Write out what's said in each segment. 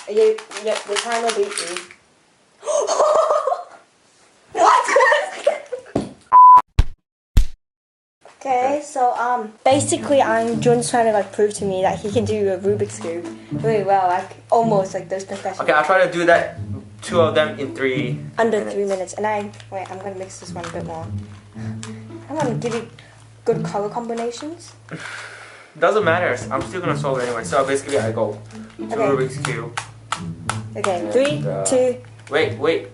You, the timer beat you. What? Okay, so basically Jun's trying to like prove to me that he can do a Rubik's Cube really well, like almost like those professionals. Okay, I'll try to do that, 2 of them in 3 Under minutes. 3 minutes. And wait, I'm gonna mix this one a bit more. I'm gonna give you good color combinations. Doesn't matter, I'm still gonna solve it anyway. So basically I go to Rubik's Cube. Okay, And, 3, 2. Wait.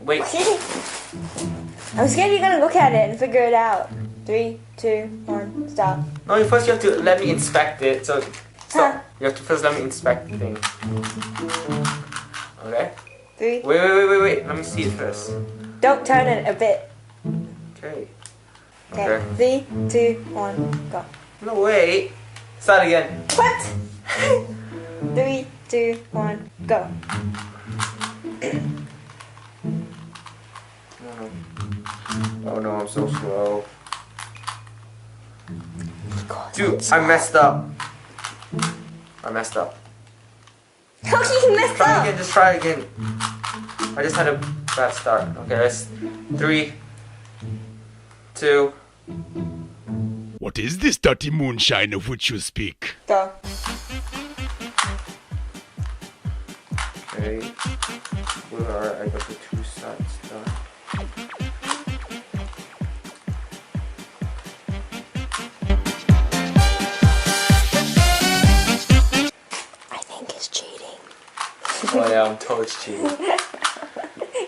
I'm scared you're gonna look at it and figure it out. 3, 2, 1, stop. No, first you have to let me inspect it. So, Huh. you have to first let me inspect the thing. Okay? 3. Wait. Let me see it first. Don't turn it a bit. Okay. Okay. 3, 2, 1, go. No, wait. Start again. What? 3, 2, 1, go. Oh no, I'm so slow. Dude, So I messed up. How you messed up? Just try again. I just had a bad start. Okay, let's 3, 2. What is this dirty moonshine of which you speak? Go. Okay. Alright, I got the 2 sides done. I think it's cheating. Oh yeah, I'm totally cheating.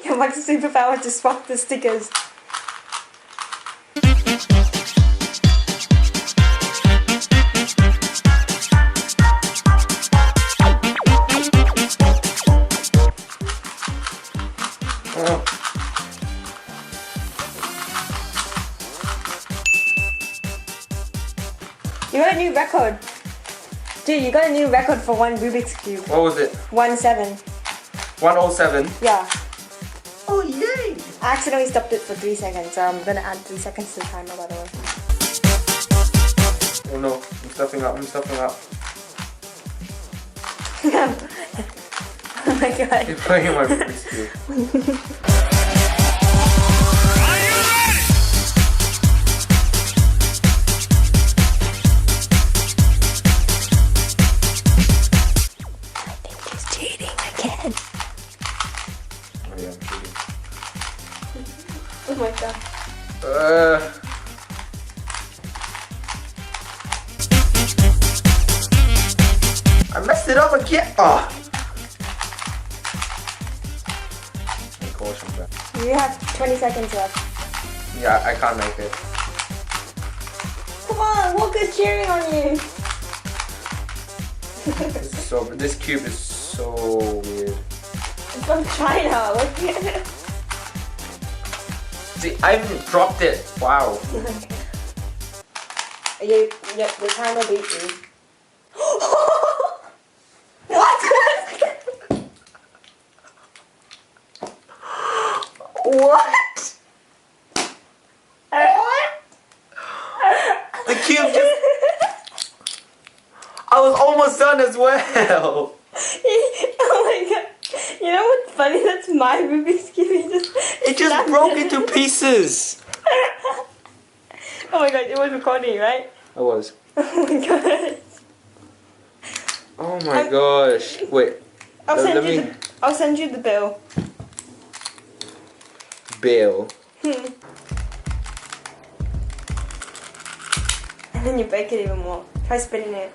You have like a superpower to swap the stickers. You got a new record. Dude, you got a new record for one Rubik's Cube. What was it? 1-7. 107. Yeah. Oh yay! I accidentally stopped it for 3 seconds, so I'm gonna add 3 seconds to the timer by the way. Oh no, I'm stuffing up. Oh my god. You're playing my Rubik's Cube. Oh my god. I messed it up again. Oh. My gosh, I'm bad. You have 20 seconds left. Yeah, I can't make it. Come on, Walker's cheering on you. This cube is so weird. It's from China. Look at it. See, I even dropped it. Wow. The timer beat you. What? What? The cube just... I was almost done as well. Oh my god. You know what's funny? That's my Rubik's Cube. It just broke into pieces. Oh my god, it was recording, right? I was. Oh my god. Oh my gosh. Wait. I'll send you the bill. Bill. And then you break it even more. Try spinning it.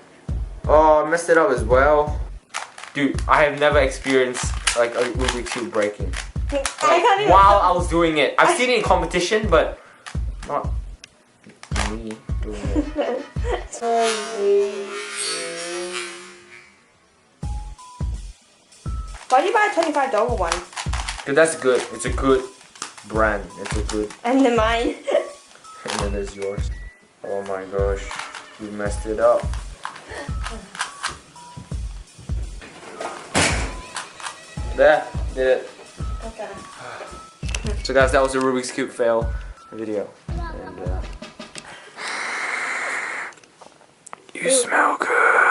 Oh, I messed it up as well. Dude, I have never experienced like a Rubik's Cube breaking. I can't even While I was doing it. I've seen it in competition, but not me doing it. Why do you buy a $25 one? Dude, that's good. It's a good brand. It's a good. And then mine. And then there's yours. Oh my gosh. We messed it up. There. Did it. Okay. So guys, that was a Rubik's Cube fail video. And you smell good.